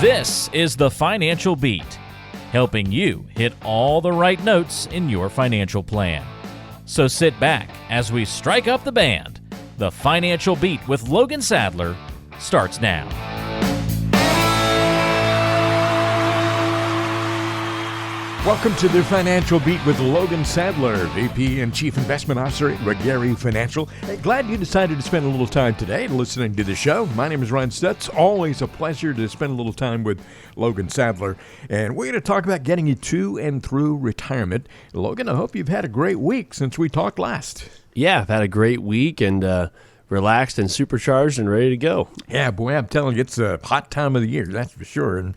This is the Financial Beat, helping you hit all the right notes in your financial plan. So sit back as we strike up the band. The Financial Beat with Logan Sadler starts now. Welcome to the Financial Beat with Logan Sadler, VP and Chief Investment Officer at Regari Financial. Hey, glad you decided to spend a little time today listening to the show. My name is Ryan Stutz. Always a pleasure to spend a little time with Logan Sadler. And we're going to talk about getting you to and through retirement. Logan, I hope you've had a great week since we talked last. Yeah, I've had a great week and relaxed and supercharged and ready to go. Yeah, boy, I'm telling you, it's a hot time of the year, that's for sure. And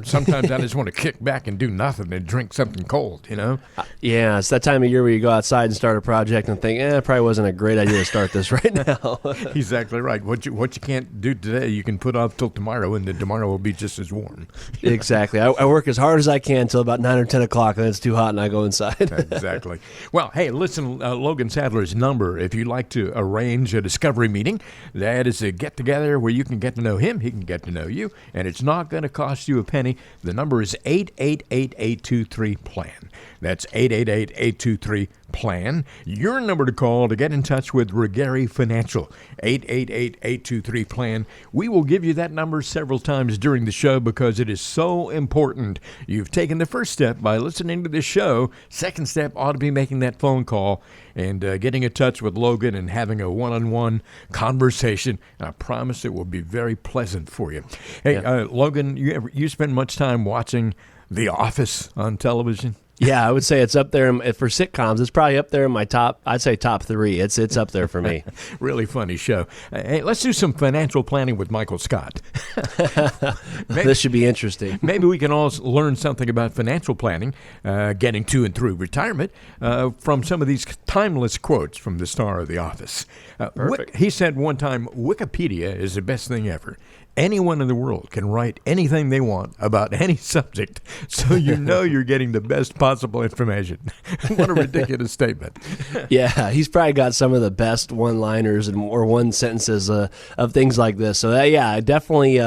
sometimes I just want to kick back and do nothing and drink something cold, you know? Yeah, it's that time of year where you go outside and start a project and think, it probably wasn't a great idea to start this right now. Exactly right. What you can't do today, you can put off till tomorrow, and then tomorrow will be just as warm. Exactly. I work as hard as I can until about 9 or 10 o'clock, and then it's too hot and I go inside. Exactly. Well, hey, listen, Logan Sadler's number, if you'd like to arrange a discovery meeting, that is a get-together where you can get to know him, he can get to know you, and it's not going to cost you a penny. The number is 888-823-PLAN. That's 888-823-PLAN. Your number to call to get in touch with Regari Financial, 888-823-PLAN. We will give you that number several times during the show because it is so important. You've taken the first step by listening to this show. Second step ought to be making that phone call and getting in touch with Logan and having a one-on-one conversation. I promise it will be very pleasant for you. Hey, Logan, you spend much time watching The Office on television? Yeah, I would say it's up there for sitcoms. It's probably up there in my top. I'd say top 3. It's up there for me. Really funny show. Hey, let's do some financial planning with Michael Scott. This should be interesting. Maybe we can all learn something about financial planning, getting to and through retirement, from some of these timeless quotes from the star of The Office. He said one time, "Wikipedia is the best thing ever. Anyone in the world can write anything they want about any subject, so you know you're getting the best possible information." What a ridiculous statement. Yeah, he's probably got some of the best one-liners or one sentences of things like this. So, definitely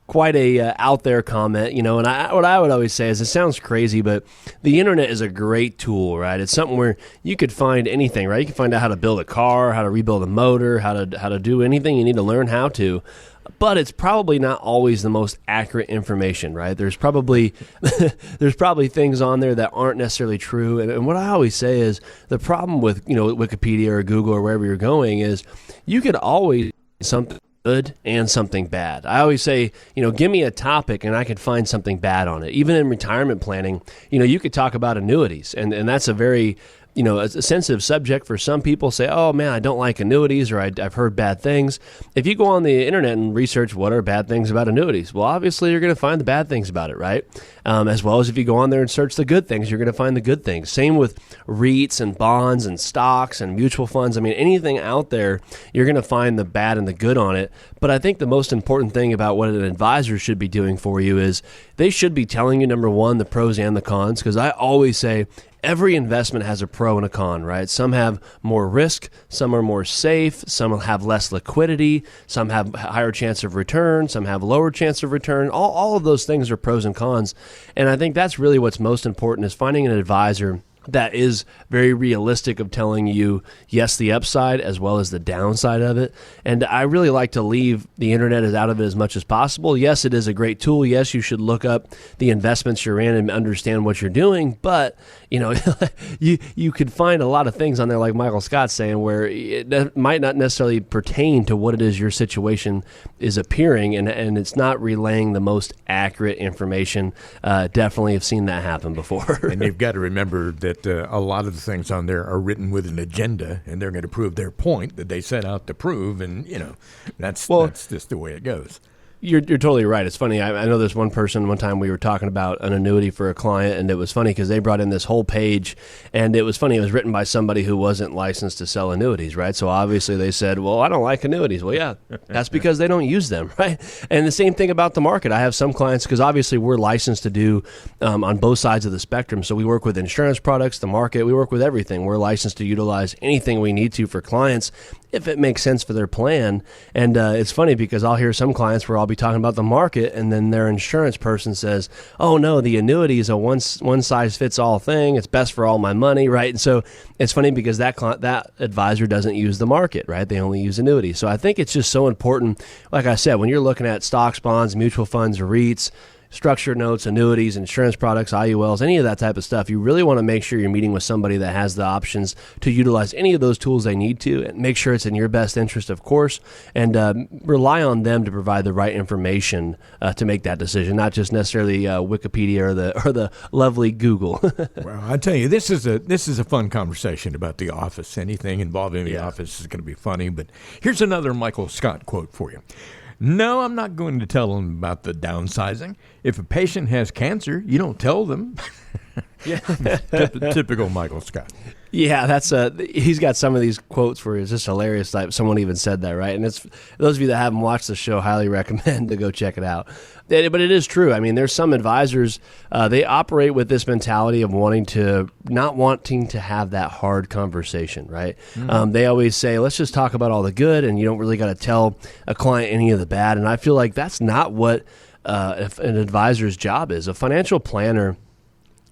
quite a out there comment, you know. And what I would always say is, it sounds crazy, but the internet is a great tool, right? It's something where you could find anything, right? You can find out how to build a car, how to rebuild a motor, how to do anything you need to learn how to. But it's probably not always the most accurate information, right? There's probably things on there that aren't necessarily true. And what I always say is, the problem with Wikipedia or Google or wherever you're going is, you could always something good and something bad. I always say, give me a topic and I can find something bad on it. Even in retirement planning, you could talk about annuities, and that's a very a sensitive subject for some people. Say, oh man, I don't like annuities, or I've heard bad things. If you go on the internet and research what are bad things about annuities, well, obviously you're going to find the bad things about it, right? As well as if you go on there and search the good things, you're going to find the good things. Same with REITs and bonds and stocks and mutual funds. I mean, anything out there, you're going to find the bad and the good on it. But I think the most important thing about what an advisor should be doing for you is, they should be telling you, number one, the pros and the cons, because I always say, every investment has a pro and a con, right? Some have more risk, some are more safe, some will have less liquidity, some have a higher chance of return, some have lower chance of return. All of those things are pros and cons. And I think that's really what's most important, is finding an advisor that is very realistic of telling you, yes, the upside as well as the downside of it. And I really like to leave the internet out of it as much as possible. Yes, it is a great tool. Yes, you should look up the investments you're in and understand what you're doing. But, you could find a lot of things on there, like Michael Scott's saying, where it might not necessarily pertain to what it is your situation is appearing, and it's not relaying the most accurate information. Definitely have seen that happen before. And you've got to remember that a lot of the things on there are written with an agenda, and they're going to prove their point that they set out to prove, and that's just the way it goes. You're totally right. It's funny. I know there's one person, one time we were talking about an annuity for a client, and it was funny because they brought in this whole page, and it was funny. It was written by somebody who wasn't licensed to sell annuities, right? So obviously they said, well, I don't like annuities. Well, yeah, that's because they don't use them, right? And the same thing about the market. I have some clients, because obviously we're licensed to do on both sides of the spectrum. So we work with insurance products, the market, we work with everything. We're licensed to utilize anything we need to for clients if it makes sense for their plan. And it's funny because I'll hear some clients where I'll be talking about the market, and then their insurance person says, oh no, the annuity is a one size fits all thing. It's best for all my money, right? And so it's funny because that advisor doesn't use the market, right? They only use annuities. So I think it's just so important. Like I said, when you're looking at stocks, bonds, mutual funds, REITs, structured notes, annuities, insurance products, IULs, any of that type of stuff, you really want to make sure you're meeting with somebody that has the options to utilize any of those tools they need to, and make sure it's in your best interest, of course, and rely on them to provide the right information to make that decision, not just necessarily Wikipedia or the lovely Google. Well, I tell you, this is a fun conversation about the office. Anything involving the office is going to be funny, but here's another Michael Scott quote for you. No, I'm not going to tell them about the downsizing. If a patient has cancer, you don't tell them. Yeah. Typical Michael Scott. Yeah, he's got some of these quotes where it's just hilarious. Like someone even said that, right? And it's those of you that haven't watched the show, highly recommend to go check it out. But it is true. I mean, there's some advisors, they operate with this mentality of not wanting to have that hard conversation, right? Mm-hmm. They always say, let's just talk about all the good, and you don't really got to tell a client any of the bad. And I feel like that's not what an advisor's job is. A financial planner,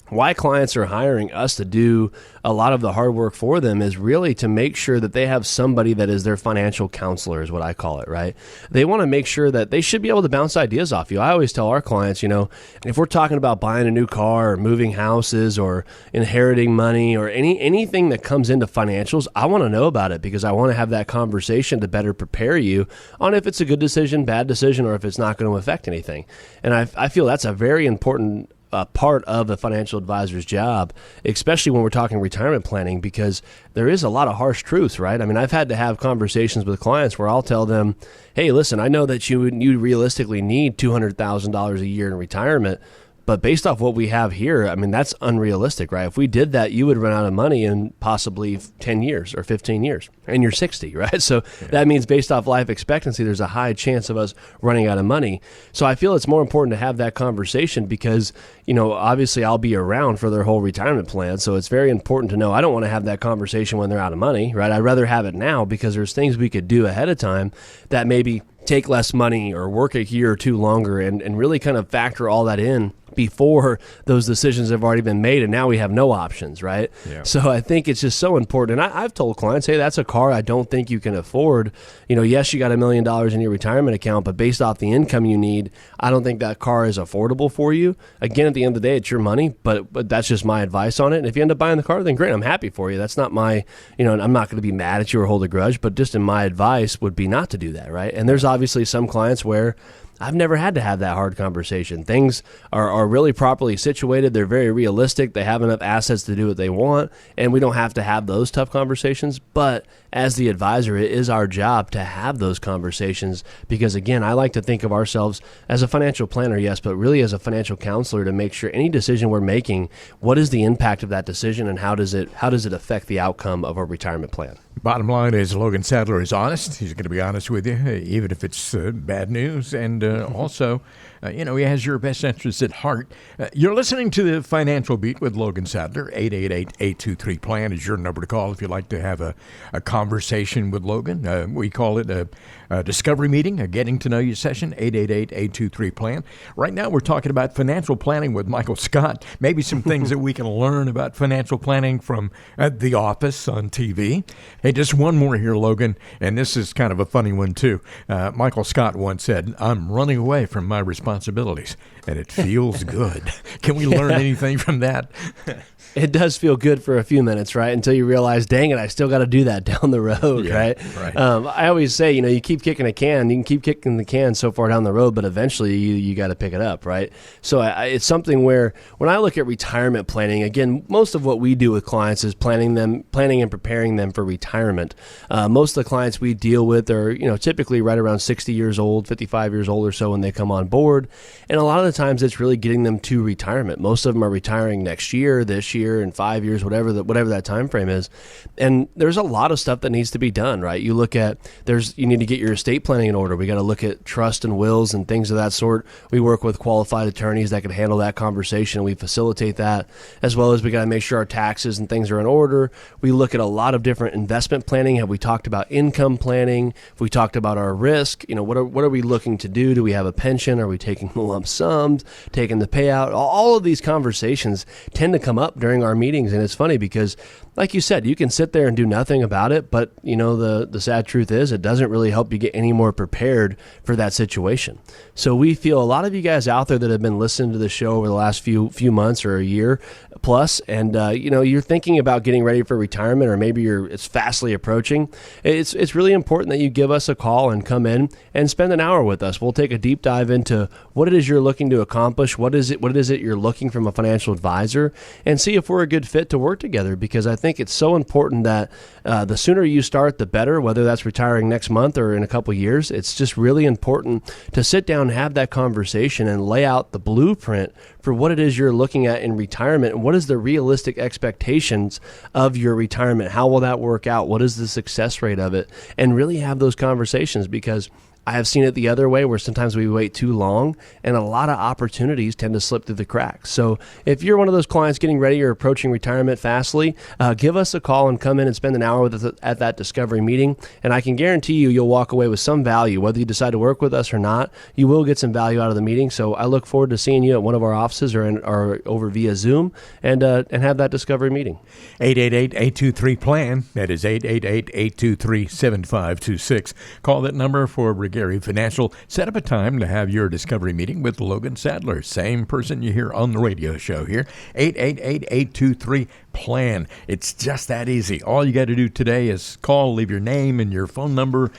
why clients are hiring us to do a lot of the hard work for them is really to make sure that they have somebody that is their financial counselor, is what I call it, right? They want to make sure that they should be able to bounce ideas off you. I always tell our clients, if we're talking about buying a new car or moving houses or inheriting money or anything that comes into financials, I want to know about it because I want to have that conversation to better prepare you on if it's a good decision, bad decision, or if it's not going to affect anything. And I feel that's a very important part of a financial advisor's job, especially when we're talking retirement planning, because there is a lot of harsh truths, right? I mean, I've had to have conversations with clients where I'll tell them, hey, listen, I know that you realistically need $200,000 a year in retirement, but based off what we have here, I mean, that's unrealistic, right? If we did that, you would run out of money in possibly 10 years or 15 years, and you're 60, right? So that means based off life expectancy, there's a high chance of us running out of money. So I feel it's more important to have that conversation because, obviously I'll be around for their whole retirement plan. So it's very important to know I don't want to have that conversation when they're out of money, right? I'd rather have it now because there's things we could do ahead of time that maybe take less money or work a year or two longer and really kind of factor all that in before those decisions have already been made and now we have no options, right? Yeah. So I think it's just so important. And I've told clients, hey, that's a car I don't think you can afford. Yes, you got $1 million in your retirement account, but based off the income you need, I don't think that car is affordable for you. Again, at the end of the day, it's your money, but that's just my advice on it. And if you end up buying the car, then great, I'm happy for you. That's not my, I'm not going to be mad at you or hold a grudge, but just in my advice would be not to do that, right? And there's obviously some clients where I've never had to have that hard conversation. Things are really properly situated. They're very realistic. They have enough assets to do what they want, and we don't have to have those tough conversations. But as the advisor, it is our job to have those conversations because, again, I like to think of ourselves as a financial planner, yes, but really as a financial counselor to make sure any decision we're making, what is the impact of that decision and how does it affect the outcome of our retirement plan? Bottom line is Logan Sadler is honest. He's going to be honest with you, even if it's bad news. And also, he has your best interests at heart. You're listening to the Financial Beat with Logan Sadler. 888-823-PLAN is your number to call if you'd like to have a conversation with Logan. We call it a discovery meeting, a getting to know you session, 888-823-PLAN. Right now, we're talking about financial planning with Michael Scott. Maybe some things that we can learn about financial planning from The Office on TV. Hey, just one more here, Logan, and this is kind of a funny one, too. Michael Scott once said, I'm running away from my responsibilities, and it feels good. Can we learn anything from that? It does feel good for a few minutes, right? Until you realize, dang it, I still got to do that down the road, right? I always say, you keep kicking a can. You can keep kicking the can so far down the road, but eventually you got to pick it up, right? So it's something where when I look at retirement planning, again, most of what we do with clients is planning and preparing them for retirement. Most of the clients we deal with are, typically right around 60 years old, 55 years old or so when they come on board. And a lot of the times it's really getting them to retirement. Most of them are retiring next year, this year, in 5 years, whatever that time frame is. And there's a lot of stuff that needs to be done, right? You look at, you need to get your estate planning in order. We got to look at trust and wills and things of that sort. We work with qualified attorneys that can handle that conversation. We facilitate that, as well as we got to make sure our taxes and things are in order. We look at a lot of different investment planning. Have we talked about income planning? Have we talked about our risk? What are we looking to do do? Do we have a pension? Are we taking the lump sums, taking the payout? All of these conversations tend to come up during our meetings. And it's funny because, like you said, you can sit there and do nothing about it. But, the sad truth is it doesn't really help you get any more prepared for that situation. So we feel a lot of you guys out there that have been listening to the show over the last few months or a year plus, and you're thinking about getting ready for retirement, or maybe it's fastly approaching. It's really important that you give us a call and come in and spend an hour with us. We'll take a deep dive into what it is you're looking to accomplish, what is it you're looking from a financial advisor, and see if we're a good fit to work together. Because I think it's so important that the sooner you start, the better. Whether that's retiring next month or in a couple years, it's just really important to sit down and have that conversation and lay out the blueprint for what it is you're looking at in retirement, and what is the realistic expectations of your retirement. How will that work out? What is the success rate of it? And really have those conversations, because I have seen it the other way, where sometimes we wait too long and a lot of opportunities tend to slip through the cracks. So if you're one of those clients getting ready or approaching retirement fastly, give us a call and come in and spend an hour with us at that discovery meeting. And I can guarantee you'll walk away with some value. Whether you decide to work with us or not, you will get some value out of the meeting. So I look forward to seeing you at one of our offices or over via Zoom and have that discovery meeting. 888-823-PLAN. That is 888-823-7526. Call that number for Gary Financial. Set up a time to have your discovery meeting with Logan Sadler, same person you hear on the radio show here. 888-823-PLAN. It's just that easy. All you got to do today is call, leave your name and your phone number.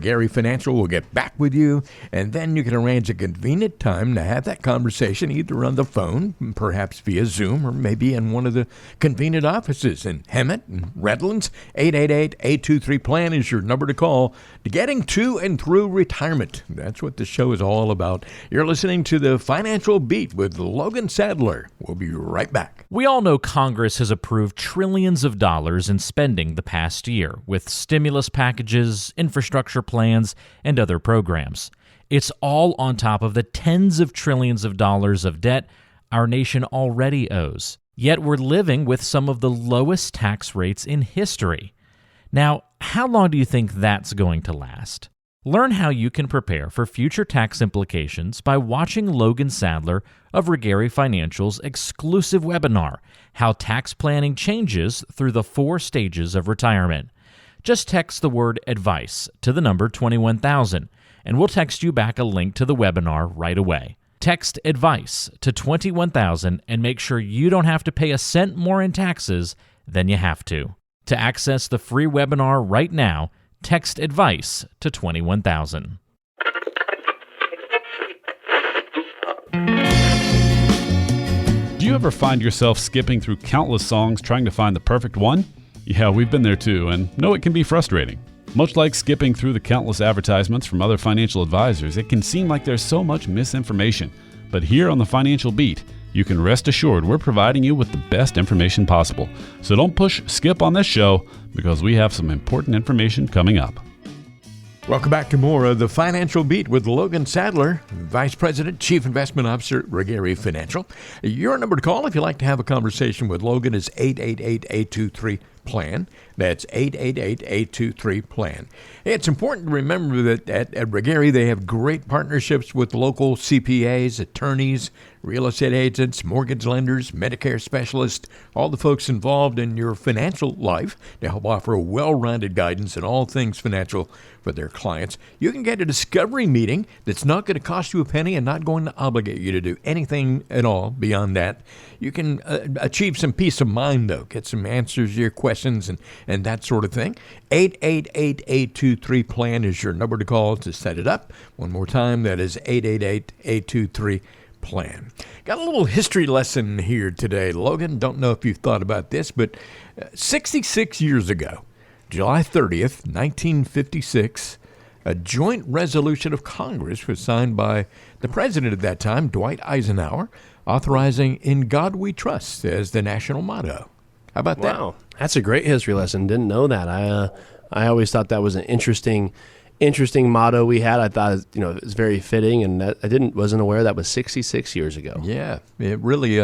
Gary Financial will get back with you, and then you can arrange a convenient time to have that conversation, either on the phone, perhaps via Zoom, or maybe in one of the convenient offices in Hemet and Redlands. 888-823-PLAN is your number to call to getting to and through retirement. That's what the show is all about. You're listening to The Financial Beat with Logan Sadler. We'll be right back. We all know Congress has approved trillions of dollars in spending the past year with stimulus packages, infrastructure plans, and other programs. It's all on top of the tens of trillions of dollars of debt our nation already owes. Yet we're living with some of the lowest tax rates in history. Now, how long do you think that's going to last? Learn how you can prepare for future tax implications by watching Logan Sadler of Rebalancing Financial's exclusive webinar, How Tax Planning Changes Through the 4 Stages of Retirement. Just text the word advice to the number 21000, and we'll text you back a link to the webinar right away. Text advice to 21000 and make sure you don't have to pay a cent more in taxes than you have to. To access the free webinar right now, text advice to 21000. Do you ever find yourself skipping through countless songs trying to find the perfect one? Yeah, we've been there too, and know it can be frustrating. Much like skipping through the countless advertisements from other financial advisors, it can seem like there's so much misinformation. But here on the Financial Beat, you can rest assured we're providing you with the best information possible. So don't push skip on this show, because we have some important information coming up. Welcome back to more of The Financial Beat with Logan Sadler, Vice President, Chief Investment Officer, Rebalancing Financial. Your number to call if you'd like to have a conversation with Logan is 888-823-PLAN. That's 888-823-PLAN. It's important to remember that at Rebalancing, they have great partnerships with local CPAs, attorneys, real estate agents, mortgage lenders, Medicare specialists, all the folks involved in your financial life to help offer well-rounded guidance in all things financial for their clients. You can get a discovery meeting that's not going to cost you a penny and not going to obligate you to do anything at all beyond that. You can achieve some peace of mind, though, get some answers to your questions and that sort of thing. 888-823-PLAN is your number to call to set it up. One more time, that is 888-823-PLAN. Got a little history lesson here today. Logan, don't know if you've thought about this, but 66 years ago, July 30th, 1956, a joint resolution of Congress was signed by the president at that time, Dwight Eisenhower, authorizing "In God We Trust" as the national motto. How about that? Wow, that's a great history lesson. Didn't know that. I always thought that was an interesting motto we had. I thought it was very fitting, and I wasn't aware that was 66 years ago. Yeah, it really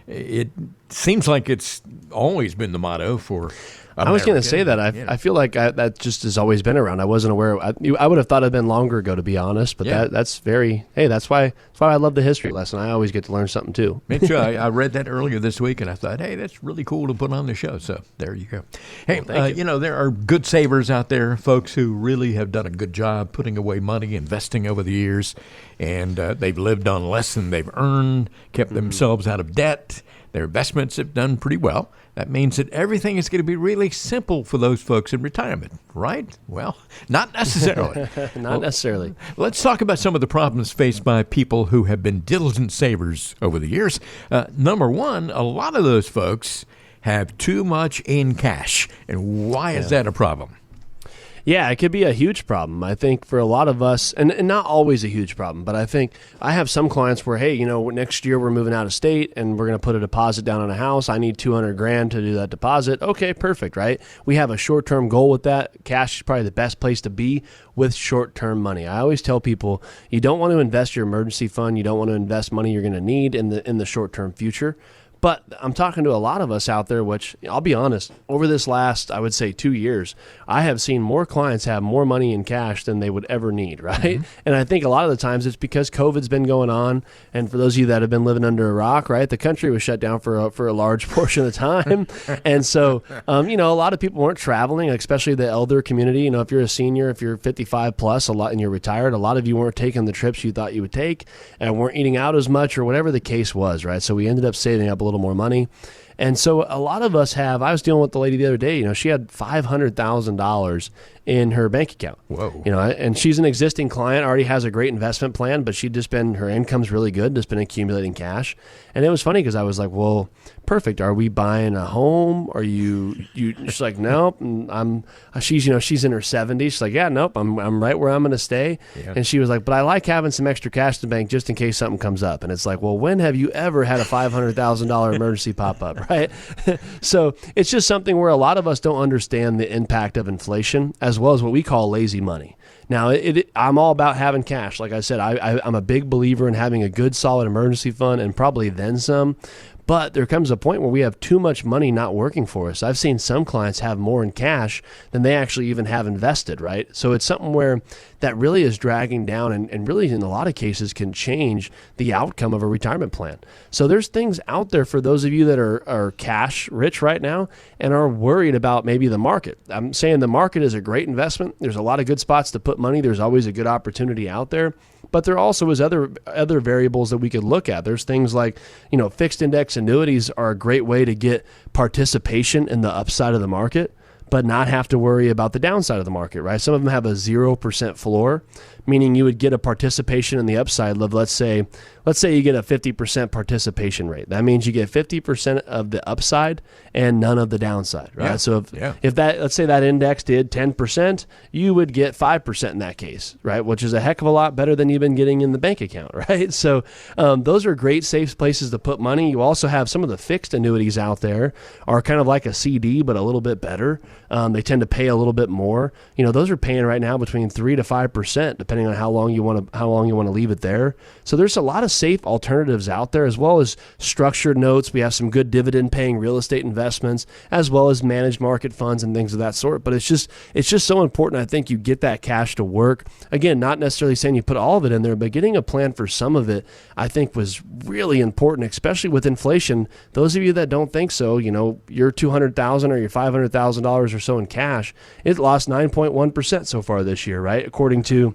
it seems like it's always been the motto for I was going to say that. Yeah. I feel like that just has always been around. I wasn't aware. I would have thought it'd been longer ago, to be honest. But that's very. Hey, that's why I love the history lesson. I always get to learn something too. Me too. I read that earlier this week, and I thought, hey, that's really cool to put on the show. So there you go. Hey, you know, there are good savers out there, folks who really have done a good job putting away money, investing over the years, and they've lived on less than they've earned, kept themselves out of debt. Their investments have done pretty well. That means that everything is going to be really simple for those folks in retirement, right? Well, not necessarily. Not necessarily. Let's talk about some of the problems faced by people who have been diligent savers over the years. Number one, a lot of those folks have too much in cash. And why is that a problem? Yeah, it could be a huge problem. I think for a lot of us, and not always a huge problem, but I think I have some clients where, hey, you know, next year we're moving out of state and we're going to put a deposit down on a house. I need $200,000 to do that deposit. Okay, perfect, right? We have a short-term goal with that. Cash is probably the best place to be with short-term money. I always tell people you don't want to invest your emergency fund. You don't want to invest money you're going to need in the short-term future. But I'm talking to a lot of us out there, which I'll be honest, over this last, I would say 2 years, I have seen more clients have more money in cash than they would ever need, right? And I think a lot of the times it's because COVID's been going on. And for those of you that have been living under a rock, right, the country was shut down for a large portion of the time. And so, you know, a lot of people weren't traveling, especially the elder community. You know, if you're a senior, if you're 55 plus and you're retired, a lot of you weren't taking the trips you thought you would take and weren't eating out as much or whatever the case was, right? So we ended up saving up a little more money. And so a lot of us have, I was dealing with the lady the other day, you know, she had $500,000 in her bank account. Whoa. You know, and she's an existing client, already has a great investment plan, but her income's really good, just been accumulating cash. And it was funny because I was like, well, perfect. Are we buying a home? Are she's like, nope. And she's in her 70s. She's like, yeah, nope. I'm right where I'm going to stay. Yeah. And she was like, but I like having some extra cash in the bank just in case something comes up. And it's like, well, when have you ever had a $500,000 emergency pop up, right? So it's just something where a lot of us don't understand the impact of inflation as well as what we call lazy money. Now, I'm all about having cash. Like I said, I'm a big believer in having a good, solid emergency fund and probably then some. But there comes a point where we have too much money not working for us. I've seen some clients have more in cash than they actually even have invested, right? So it's something where that really is dragging down and really in a lot of cases can change the outcome of a retirement plan. So there's things out there for those of you that are cash rich right now and are worried about maybe the market. I'm saying the market is a great investment. There's a lot of good spots to put money. There's always a good opportunity out there. But there also is other variables that we could look at. There's things like, you know, fixed index annuities are a great way to get participation in the upside of the market, but not have to worry about the downside of the market, right? Some of them have a 0% floor, meaning you would get a participation in the upside of, let's say you get a 50% participation rate. That means you get 50% of the upside and none of the downside, right? Yeah. So if that, let's say that index did 10%, you would get 5% in that case, right? Which is a heck of a lot better than you've been getting in the bank account, right? So those are great safe places to put money. You also have some of the fixed annuities out there are kind of like a CD, but a little bit better. They tend to pay a little bit more. You know, those are paying right now between 3 to 5%, depending on how long you want to leave it there. So there's a lot of safe alternatives out there, as well as structured notes. We have some good dividend paying real estate investments, as well as managed market funds and things of that sort. But it's just so important. I think you get that cash to work. Again, not necessarily saying you put all of it in there, but getting a plan for some of it, I think was really important, especially with inflation. Those of you that don't think so, you know, your $200,000 or your $500,000 or so in cash, it lost 9.1% so far this year, right? According to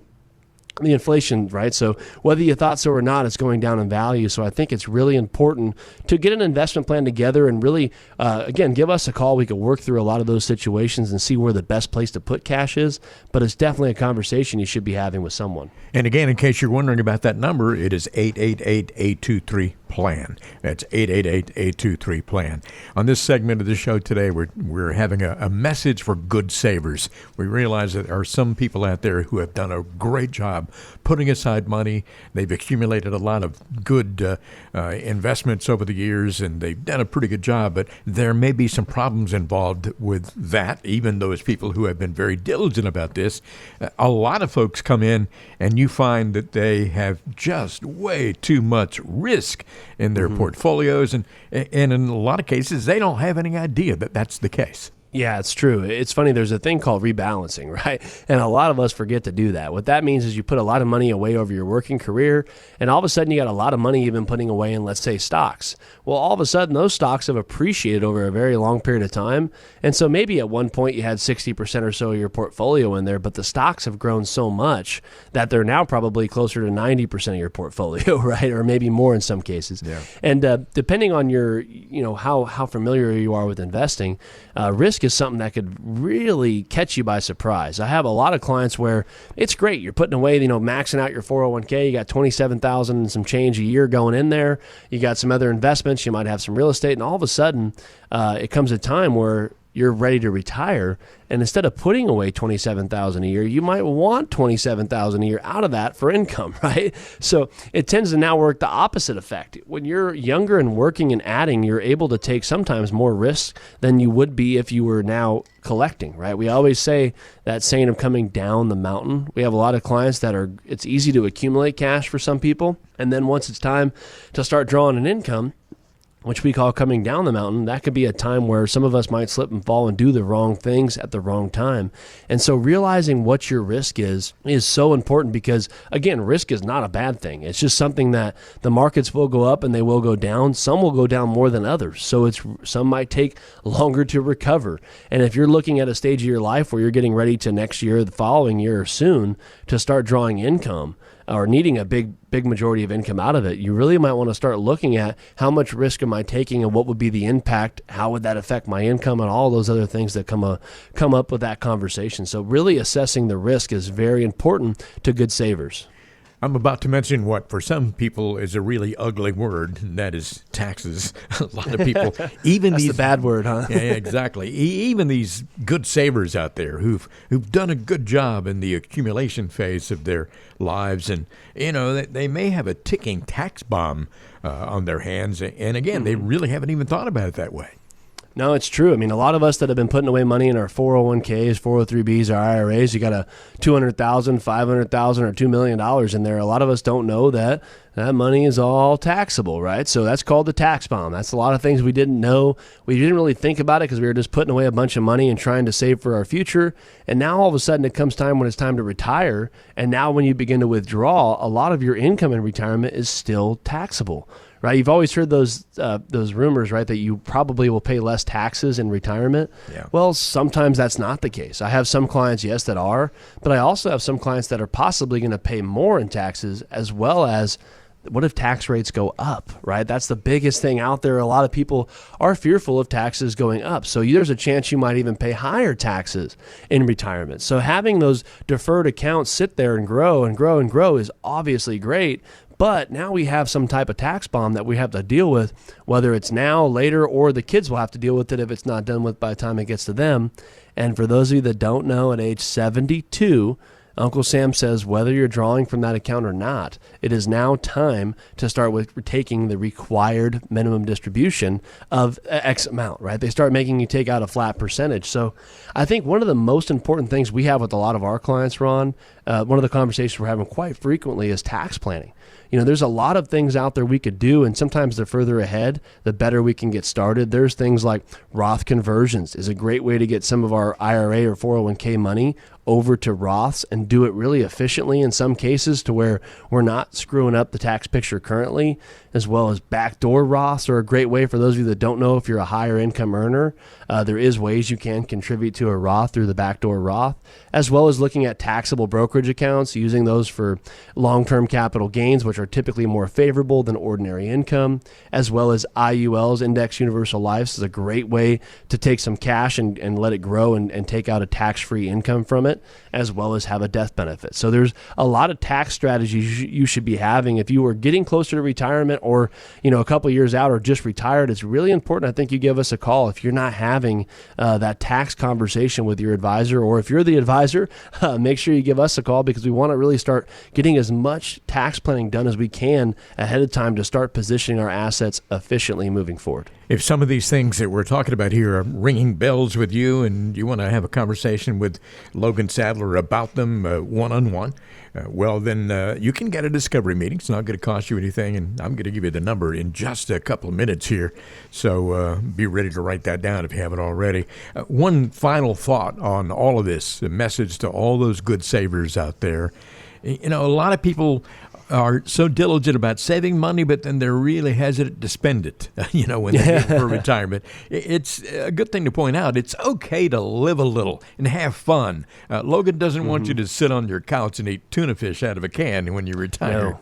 the inflation, right? So whether you thought so or not, it's going down in value. So I think it's really important to get an investment plan together and really, again, give us a call. We can work through a lot of those situations and see where the best place to put cash is. But it's definitely a conversation you should be having with someone. And again, in case you're wondering about that number, it is 888-823-PLAN. That's 888-823-PLAN. On this segment of the show today, we're having a message for good savers. We realize that there are some people out there who have done a great job putting aside money. They've accumulated a lot of good investments over the years, and they've done a pretty good job. But there may be some problems involved with that, even those people who have been very diligent about this. A lot of folks come in, and you find that they have just way too much risk in their portfolios. And in a lot of cases, they don't have any idea that that's the case. Yeah, it's true. It's funny. There's a thing called rebalancing, right? And a lot of us forget to do that. What that means is you put a lot of money away over your working career, and all of a sudden you got a lot of money you've been putting away in, let's say, stocks. Well, all of a sudden those stocks have appreciated over a very long period of time. And so maybe at one point you had 60% or so of your portfolio in there, but the stocks have grown so much that they're now probably closer to 90% of your portfolio, right? Or maybe more in some cases. Yeah. And depending on your, how familiar you are with investing, risk is something that could really catch you by surprise. I have a lot of clients where it's great. You're putting away, maxing out your 401k. You got $27,000 and some change a year going in there. You got some other investments. You might have some real estate. And all of a sudden, it comes a time where you're ready to retire, and instead of putting away $27,000 a year, you might want $27,000 a year out of that for income, right? So it tends to now work the opposite effect. When you're younger and working and adding, you're able to take sometimes more risks than you would be if you were now collecting, right? We always say that saying of coming down the mountain. We have a lot of clients that it's easy to accumulate cash for some people, and then once it's time to start drawing an income, which we call coming down the mountain, that could be a time where some of us might slip and fall and do the wrong things at the wrong time. And so realizing what your risk is so important because, again, risk is not a bad thing. It's just something that the markets will go up and they will go down. Some will go down more than others. So some might take longer to recover. And if you're looking at a stage of your life where you're getting ready to next year, the following year or soon to start drawing income, or needing a big majority of income out of it, you really might want to start looking at how much risk am I taking and what would be the impact, how would that affect my income, and all those other things that come up with that conversation. So really assessing the risk is very important to good savers. I'm about to mention what for some people is a really ugly word, and that is taxes. A lot of people, even That's these the bad word, huh? Yeah, exactly. Even these good savers out there who've done a good job in the accumulation phase of their lives, and they may have a ticking tax bomb on their hands, and again, they really haven't even thought about it that way. No, it's true. I mean, a lot of us that have been putting away money in our 401ks, 403bs, our IRAs, you got a $200,000, $500,000, or $2 million in there. A lot of us don't know that money is all taxable, right? So that's called the tax bomb. That's a lot of things we didn't know. We didn't really think about it because we were just putting away a bunch of money and trying to save for our future. And now all of a sudden it comes time when it's time to retire. And now when you begin to withdraw, a lot of your income in retirement is still taxable. Right, you've always heard those rumors, right, that you probably will pay less taxes in retirement. Yeah. Well, sometimes that's not the case. I have some clients, yes, that are, but I also have some clients that are possibly going to pay more in taxes, as well as what if tax rates go up, right? That's the biggest thing out there. A lot of people are fearful of taxes going up. So there's a chance you might even pay higher taxes in retirement. So having those deferred accounts sit there and grow and grow and grow is obviously great. But now we have some type of tax bomb that we have to deal with, whether it's now, later, or the kids will have to deal with it if it's not done with by the time it gets to them. And for those of you that don't know, at age 72, Uncle Sam says whether you're drawing from that account or not, it is now time to start with taking the required minimum distribution of X amount, right? They start making you take out a flat percentage. So I think one of the most important things we have with a lot of our clients, Ron, one of the conversations we're having quite frequently is tax planning. There's a lot of things out there we could do, and sometimes the further ahead, the better we can get started. There's things like Roth conversions is a great way to get some of our IRA or 401k money over to Roths and do it really efficiently in some cases to where we're not screwing up the tax picture currently, as well as backdoor Roths are a great way for those of you that don't know if you're a higher income earner. There is ways you can contribute to a Roth through the backdoor Roth, as well as looking at taxable brokerage accounts, using those for long-term capital gains, which are typically more favorable than ordinary income, as well as IULs, Index Universal Lives, is a great way to take some cash and let it grow and take out a tax-free income from it, as well as have a death benefit. So there's a lot of tax strategies you should be having. If you are getting closer to retirement or a couple of years out or just retired, it's really important, I think, you give us a call if you're not having that tax conversation with your advisor, or if you're the advisor, make sure you give us a call, because we want to really start getting as much tax planning done as we can ahead of time to start positioning our assets efficiently moving forward. If some of these things that we're talking about here are ringing bells with you and you want to have a conversation with Logan Logan Sadler about them one-on-one, well, then you can get a discovery meeting. It's not going to cost you anything, and I'm going to give you the number in just a couple of minutes here. So be ready to write that down if you haven't already. One final thought on all of this, a message to all those good savers out there. You know, a lot of people are so diligent about saving money, but then they're really hesitant to spend it, you know, when they're for retirement. It's a good thing to point out. It's okay to live a little and have fun. Logan doesn't want you to sit on your couch and eat tuna fish out of a can when you retire.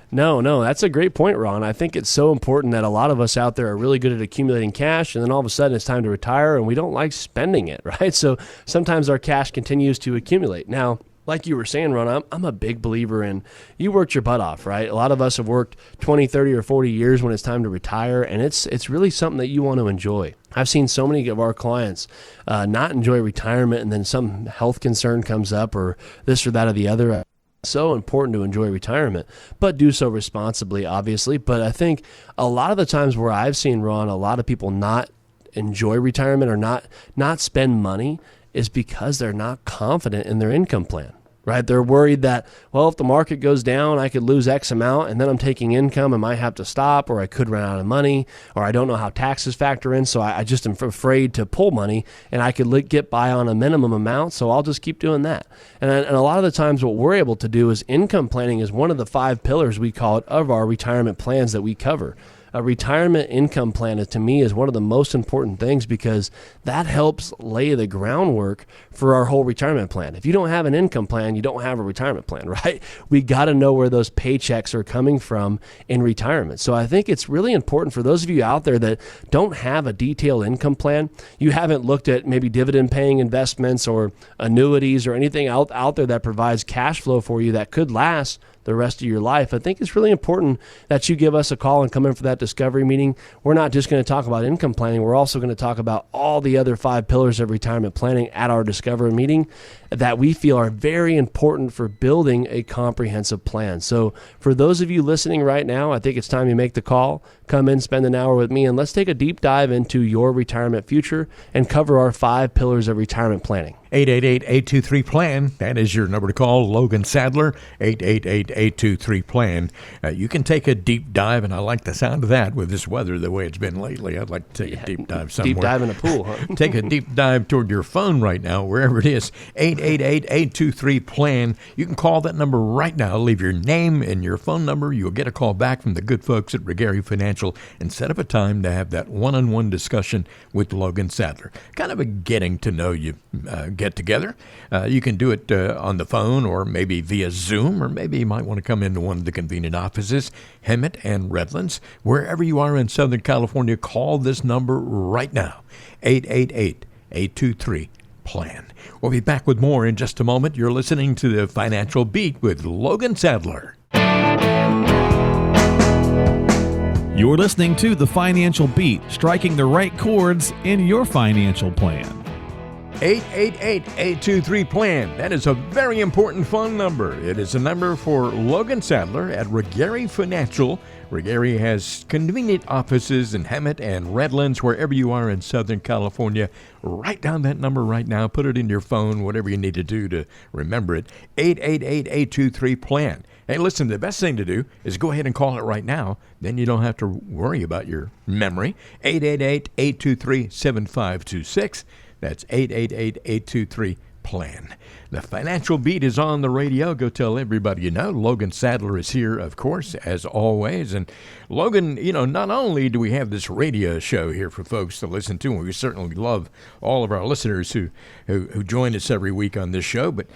No, that's a great point, Ron. I think it's so important that a lot of us out there are really good at accumulating cash, and then all of a sudden it's time to retire, and we don't like spending it, right? So sometimes our cash continues to accumulate. Now, like you were saying, Ron, I'm a big believer in you worked your butt off, right? A lot of us have worked 20, 30, or 40 years when it's time to retire, and it's really something that you want to enjoy. I've seen so many of our clients not enjoy retirement, and then some health concern comes up or this or that or the other. So important to enjoy retirement, but do so responsibly, obviously. But I think a lot of the times where I've seen, Ron, a lot of people not enjoy retirement or not spend money is because they're not confident in their income plan. Right? They're worried that, well, if the market goes down, I could lose X amount, and then I'm taking income and might have to stop, or I could run out of money, or I don't know how taxes factor in, so I just am afraid to pull money, and I could get by on a minimum amount, so I'll just keep doing that. And a lot of the times what we're able to do is income planning is one of the 5 pillars, we call it, of our retirement plans that we cover. A retirement income plan, to me, is one of the most important things because that helps lay the groundwork for our whole retirement plan. If you don't have an income plan, you don't have a retirement plan, right? We got to know where those paychecks are coming from in retirement. So I think it's really important for those of you out there that don't have a detailed income plan, you haven't looked at maybe dividend-paying investments or annuities or anything out there that provides cash flow for you that could last the rest of your life. I think it's really important that you give us a call and come in for that discovery meeting. We're not just going to talk about income planning. We're also going to talk about all the other 5 pillars of retirement planning at our discovery meeting that we feel are very important for building a comprehensive plan. So for those of you listening right now, I think it's time you make the call, come in, spend an hour with me, and let's take a deep dive into your retirement future and cover our 5 pillars of retirement planning. 888-823-PLAN. That is your number to call. Logan Sadler, 888-823-PLAN. You can take a deep dive, and I like the sound of that with this weather the way it's been lately. I'd like to take a deep dive somewhere. Deep dive in a pool, huh? Take a deep dive toward your phone right now, wherever it is. 888-823-PLAN. You can call that number right now. Leave your name and your phone number. You'll get a call back from the good folks at Regari Financial and set up a time to have that one-on-one discussion with Logan Sadler. Kind of a getting to know you get together. You can do it on the phone or maybe via Zoom, or maybe you might want to come into one of the convenient offices, Hemet and Redlands. Wherever you are in Southern California, call this number right now, 888-823-PLAN. We'll be back with more in just a moment. You're listening to the Financial Beat with Logan Sadler. You're listening to The Financial Beat, striking the right chords in your financial plan. 888-823-PLAN. That is a very important phone number. It is a number for Logan Sadler at Regari Financial. Regari has convenient offices in Hemet and Redlands, wherever you are in Southern California. Write down that number right now. Put it in your phone, whatever you need to do to remember it. 888-823-PLAN. Hey, listen, the best thing to do is go ahead and call it right now. Then you don't have to worry about your memory. 888-823-7526. That's 888-823-PLAN. The Financial Beat is on the radio. Go tell everybody you know. Logan Sadler is here, of course, as always. And Logan, you know, not only do we have this radio show here for folks to listen to, and we certainly love all of our listeners who join us every week on this show, but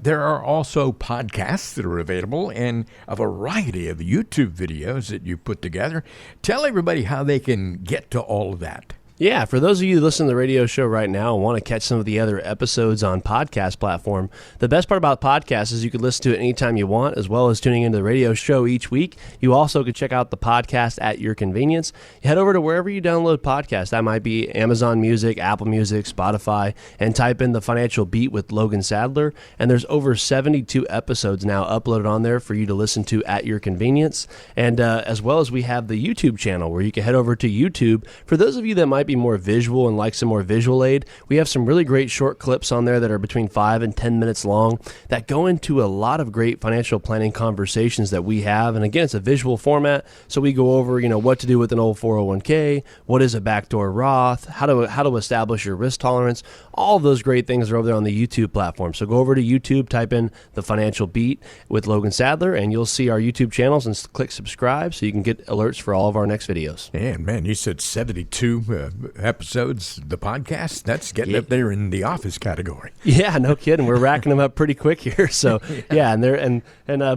there are also podcasts that are available and a variety of YouTube videos that you put together. Tell everybody how they can get to all of that. Yeah, for those of you who listen to the radio show right now and want to catch some of the other episodes on podcast platform, the best part about podcasts is you can listen to it anytime you want, as well as tuning into the radio show each week. You also can check out the podcast at your convenience. You head over to wherever you download podcasts. That might be Amazon Music, Apple Music, Spotify, and type in The Financial Beat with Logan Sadler. And there's over 72 episodes now uploaded on there for you to listen to at your convenience. And as well as we have the YouTube channel where you can head over to YouTube. For those of you that might might be more visual and like some more visual aid, we have some really great short clips on there that are between 5 and 10 minutes long that go into a lot of great financial planning conversations that we have. And again, it's a visual format, so we go over, what to do with an old 401k, what is a backdoor Roth, how to establish your risk tolerance. All of those great things are over there on the YouTube platform. So go over to YouTube, type in The Financial Beat with Logan Sadler, and you'll see our YouTube channels, and click subscribe so you can get alerts for all of our next videos. And man, you said 72 episodes, the podcast. That's getting up there in the office category. Yeah, no kidding. We're racking them up pretty quick here. So and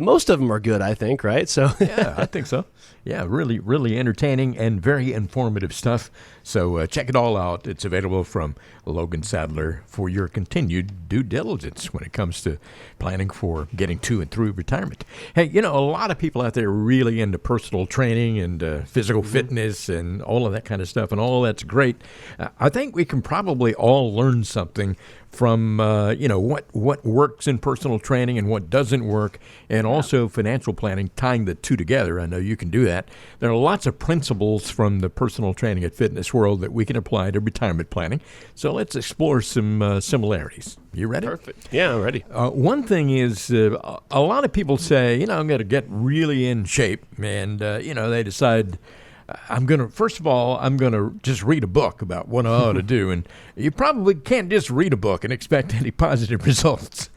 most of them are good, I think, right? So yeah, I think so. Yeah, really, really entertaining and very informative stuff. So check it all out. It's available from Logan Sadler for your continued due diligence when it comes to planning for getting to and through retirement. Hey, a lot of people out there are really into personal training and physical fitness and all of that kind of stuff, and all that's great. I think we can probably all learn something from what works in personal training and what doesn't work, and also financial planning, tying the two together. I know you can do that. There are lots of principles from the personal training and fitness world that we can apply to retirement planning. So let's explore some similarities. You ready? Perfect. Yeah, I'm ready. One thing is a lot of people say, I'm going to get really in shape, and they decide, I'm going to just read a book about what I ought to do. And you probably can't just read a book and expect any positive results.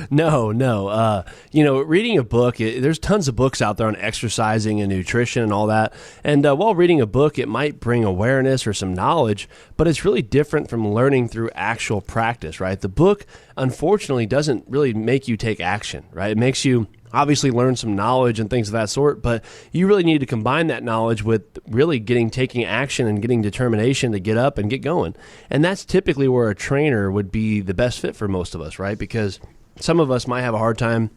No. Reading a book, there's tons of books out there on exercising and nutrition and all that. And while reading a book, it might bring awareness or some knowledge, but it's really different from learning through actual practice, right? The book, unfortunately, doesn't really make you take action, right? It makes you obviously learn some knowledge and things of that sort, but you really need to combine that knowledge with really taking action and getting determination to get up and get going. And that's typically where a trainer would be the best fit for most of us, right? Because some of us might have a hard time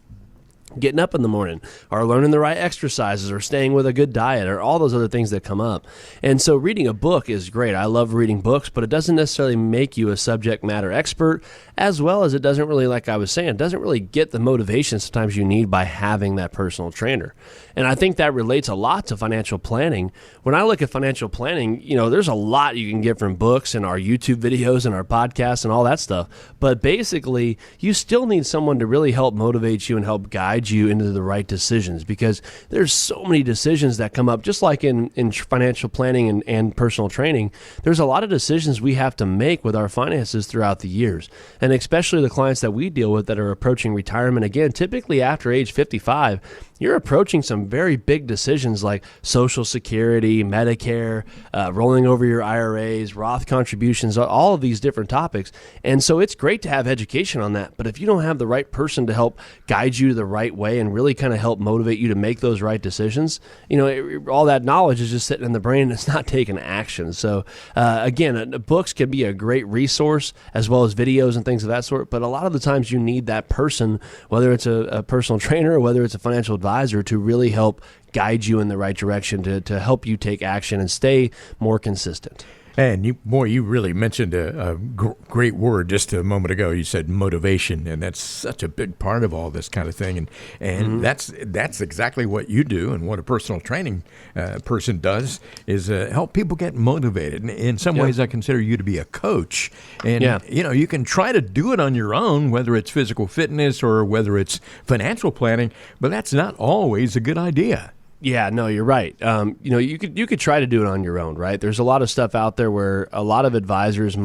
getting up in the morning or learning the right exercises or staying with a good diet or all those other things that come up. And so reading a book is great. I love reading books, but it doesn't necessarily make you a subject matter expert, as well as it doesn't really, like I was saying, it doesn't really get the motivation sometimes you need by having that personal trainer. And I think that relates a lot to financial planning. When I look at financial planning, there's a lot you can get from books and our YouTube videos and our podcasts and all that stuff. But basically, you still need someone to really help motivate you and help guide you into the right decisions, because there's so many decisions that come up, just like in financial planning and personal training. There's a lot of decisions we have to make with our finances throughout the years. And especially the clients that we deal with that are approaching retirement, again, typically after age 55, you're approaching some very big decisions like Social Security, Medicare, rolling over your IRAs, Roth contributions, all of these different topics. And so it's great to have education on that. But if you don't have the right person to help guide you the right way and really kind of help motivate you to make those right decisions, all that knowledge is just sitting in the brain and it's not taking action. So again, books can be a great resource as well as videos and things of that sort. But a lot of the times you need that person, whether it's a personal trainer or whether it's a financial advisor, to really help guide you in the right direction to help you take action and stay more consistent. And you really mentioned a great word just a moment ago. You said motivation, and that's such a big part of all this kind of thing. And that's exactly what you do, and what a personal training person does is help people get motivated. And in some ways, I consider you to be a coach. And you can try to do it on your own, whether it's physical fitness or whether it's financial planning, but that's not always a good idea. Yeah, no, you're right. You could try to do it on your own, right? There's a lot of stuff out there where a lot of advisors a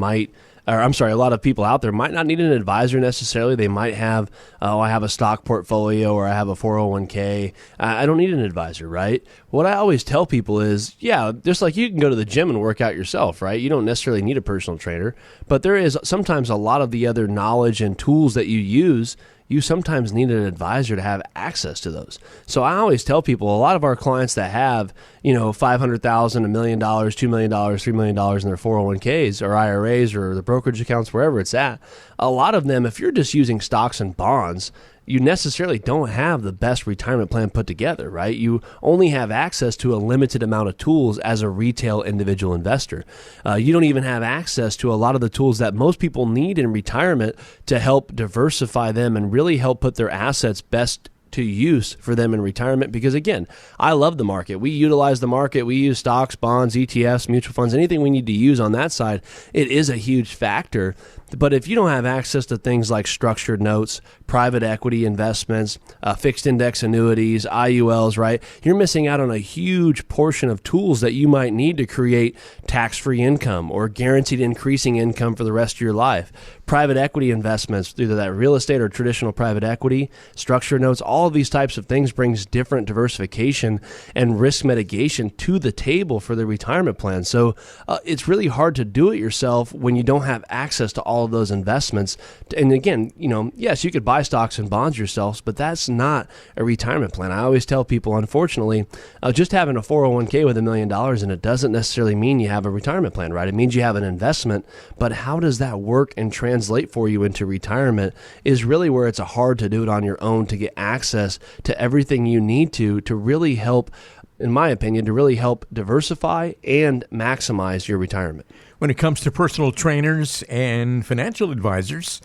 lot of people out there might not need an advisor necessarily. They might have, I have a stock portfolio or I have a 401k. I don't need an advisor, right? What I always tell people is, just like you can go to the gym and work out yourself, right? You don't necessarily need a personal trainer, but there is sometimes a lot of the other knowledge and tools that you use. You sometimes need an advisor to have access to those. So I always tell people, a lot of our clients that have, $500,000, $1 million, $2 million, $3 million in their 401ks or IRAs or the brokerage accounts, wherever it's at, a lot of them, if you're just using stocks and bonds, you necessarily don't have the best retirement plan put together, right? You only have access to a limited amount of tools as a retail individual investor. You don't even have access to a lot of the tools that most people need in retirement to help diversify them and really help put their assets best to use for them in retirement. Because again, I love the market. We utilize the market. We use stocks, bonds, ETFs, mutual funds, anything we need to use on that side. It is a huge factor. But if you don't have access to things like structured notes, private equity investments, fixed index annuities, IULs, right, you're missing out on a huge portion of tools that you might need to create tax-free income or guaranteed increasing income for the rest of your life. Private equity investments, either that real estate or traditional private equity, structured notes, all of these types of things brings different diversification and risk mitigation to the table for the retirement plan. So it's really hard to do it yourself when you don't have access to all of those investments. And again, yes, you could buy stocks and bonds yourselves, but that's not a retirement plan. I always tell people, unfortunately, just having a 401k with $1 million in it doesn't necessarily mean you have a retirement plan, right? It means you have an investment, but how does that work and translate for you into retirement is really where it's hard to do it on your own to get access to everything you need to really help, in my opinion, to really help diversify and maximize your retirement. When it comes to personal trainers and financial advisors,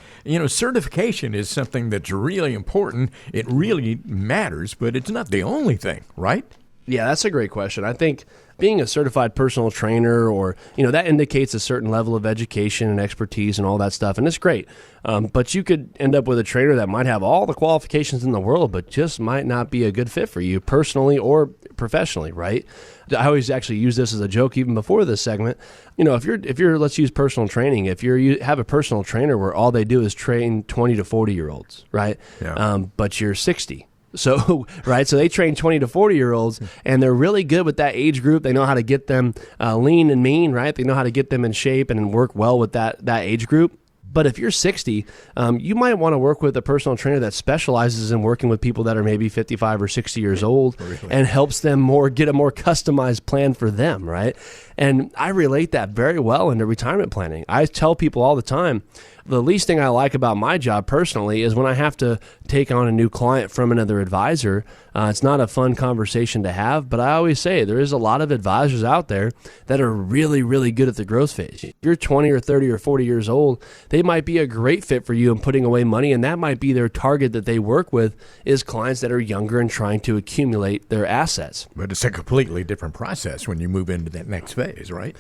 certification is something that's really important. It really matters, but it's not the only thing, right? Yeah, that's a great question. I think being a certified personal trainer or, that indicates a certain level of education and expertise and all that stuff, and it's great. But you could end up with a trainer that might have all the qualifications in the world, but just might not be a good fit for you personally or professionally, right? I always actually use this as a joke even before this segment. If you're let's use personal training. If you have a personal trainer where all they do is train 20 to 40 year olds, right? Yeah. But you're 60. So, right, so they train 20 to 40-year-olds, and they're really good with that age group. They know how to get them lean and mean, right? They know how to get them in shape and work well with that age group. But if you're 60, you might want to work with a personal trainer that specializes in working with people that are maybe 55 or 60 years old and helps them get a more customized plan for them, right? And I relate that very well into retirement planning. I tell people all the time, the least thing I like about my job personally is when I have to take on a new client from another advisor. It's not a fun conversation to have, but I always say there is a lot of advisors out there that are really, really good at the growth phase. If you're 20 or 30 or 40 years old, they might be a great fit for you in putting away money, and that might be their target that they work with is clients that are younger and trying to accumulate their assets. But it's a completely different process when you move into that next phase, right?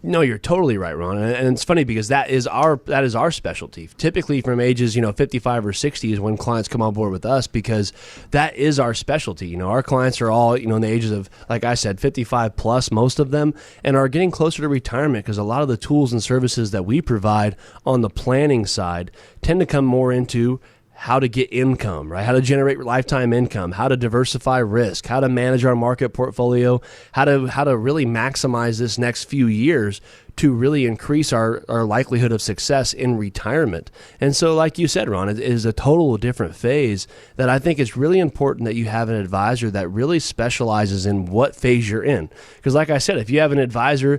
No, you're totally right, Ron. And it's funny because that is our specialty. Typically from ages, 55 or 60 is when clients come on board with us because that is our specialty. Our clients are all, in the ages of, like I said, 55 plus, most of them, and are getting closer to retirement because a lot of the tools and services that we provide on the planning side tend to come more into how to get income, right? How to generate lifetime income, how to diversify risk, how to manage our market portfolio, how to really maximize this next few years to really increase our likelihood of success in retirement. And so, like you said, Ron, it is a total different phase that I think it's really important that you have an advisor that really specializes in what phase you're in. Because like I said, if you have an advisor,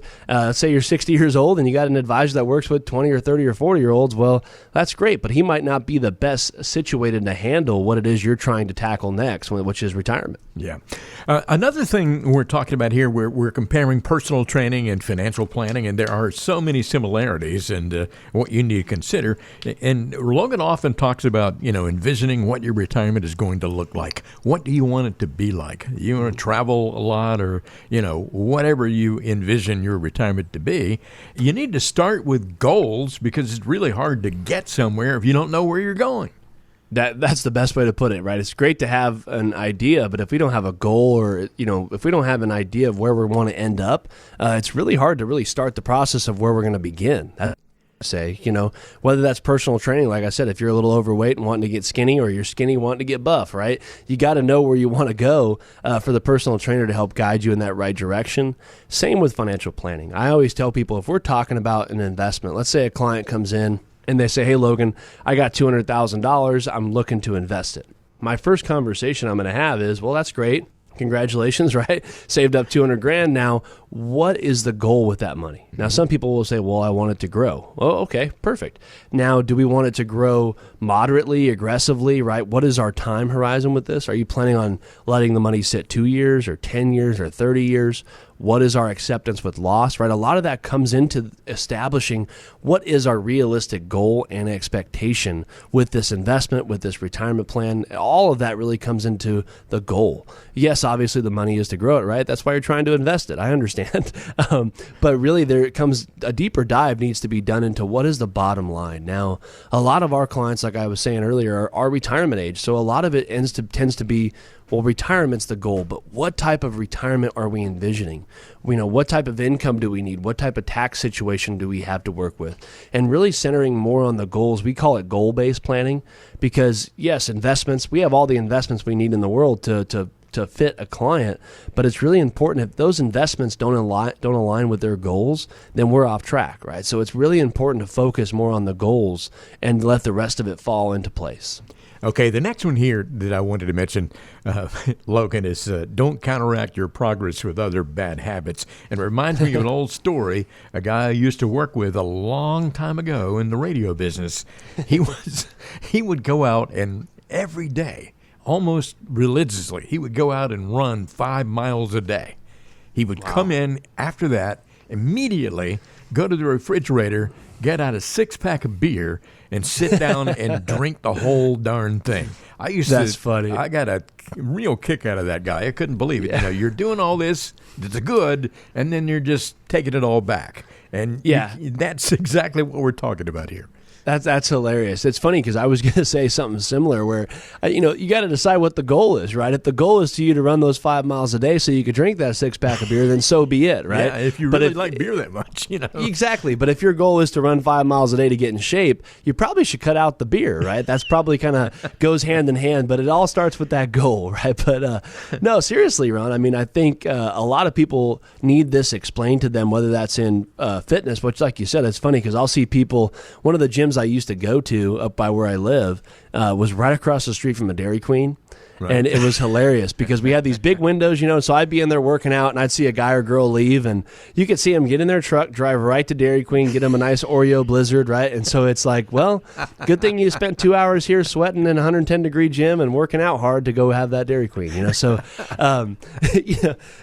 say you're 60 years old and you got an advisor that works with 20 or 30 or 40-year-olds, well, that's great, but he might not be the best situated to handle what it is you're trying to tackle next, which is retirement. Yeah. Another thing we're talking about here, we're comparing personal training and financial planning, and there are so many similarities and what you need to consider. And Logan often talks about, envisioning what your retirement is going to look like. What do you want it to be like? You want to travel a lot or, whatever you envision your retirement to be. You need to start with goals because it's really hard to get somewhere if you don't know where you're going. That's the best way to put it, right? It's great to have an idea, but if we don't have a goal or, if we don't have an idea of where we want to end up, it's really hard to really start the process of where we're going to begin. Whether that's personal training, like I said, if you're a little overweight and wanting to get skinny or you're skinny wanting to get buff, right? You got to know where you want to go for the personal trainer to help guide you in that right direction. Same with financial planning. I always tell people if we're talking about an investment, let's say a client comes in and they say, hey, Logan, I got $200,000. I'm looking to invest it. My first conversation I'm going to have is, well, that's great. Congratulations, right? Saved up $200,000. Now, what is the goal with that money? Now, some people will say, well, I want it to grow. Oh, okay, perfect. Now, do we want it to grow moderately, aggressively, right? What is our time horizon with this? Are you planning on letting the money sit 2 years or 10 years or 30 years? what is our acceptance with loss, right? A lot of that comes into establishing what is our realistic goal and expectation with this investment, with this retirement plan. All of that really comes into the goal. Yes, obviously the money is to grow it, right? That's why you're trying to invest it. I understand. But really there comes a deeper dive needs to be done into what is the bottom line. Now, a lot of our clients, like I was saying earlier, are retirement age. So a lot of it tends to be, well, retirement's the goal, but what type of retirement are we envisioning? What type of income do we need? What type of tax situation do we have to work with? And really centering more on the goals. We call it goal-based planning because, yes, investments, we have all the investments we need in the world to fit a client, but it's really important if those investments don't align with their goals, then we're off track, right? So it's really important to focus more on the goals and let the rest of it fall into place. Okay, the next one here that I wanted to mention, Logan, is don't counteract your progress with other bad habits. And it reminds me of an old story, a guy I used to work with a long time ago in the radio business. He would go out and every day, almost religiously, he would go out and run 5 miles a day. He would come in after that, immediately go to the refrigerator, get out a 6-pack of beer, and sit down and drink the whole darn thing. That's funny. I got a real kick out of that guy. I couldn't believe it. Yeah. You're doing all this that's good, and then you're just taking it all back. And that's exactly what we're talking about here. That's hilarious. It's funny because I was going to say something similar where, you got to decide what the goal is, right? If the goal is to you to run those 5 miles a day so you could drink that 6-pack of beer, then so be it, right? Yeah, if you really like beer that much, Exactly. But if your goal is to run 5 miles a day to get in shape, you probably should cut out the beer, right? That's probably kind of goes hand in hand, but it all starts with that goal, right? But no, seriously, Ron, I mean, I think a lot of people need this explained to them, whether that's in fitness, which like you said, it's funny because I'll see people, one of the gyms I used to go to up by where I live was right across the street from a Dairy Queen. Right. And it was hilarious because we had these big windows, so I'd be in there working out and I'd see a guy or girl leave and you could see them get in their truck, drive right to Dairy Queen, get them a nice Oreo Blizzard, right? And so it's like, well, good thing you spent 2 hours here sweating in a 110-degree gym and working out hard to go have that Dairy Queen, So, and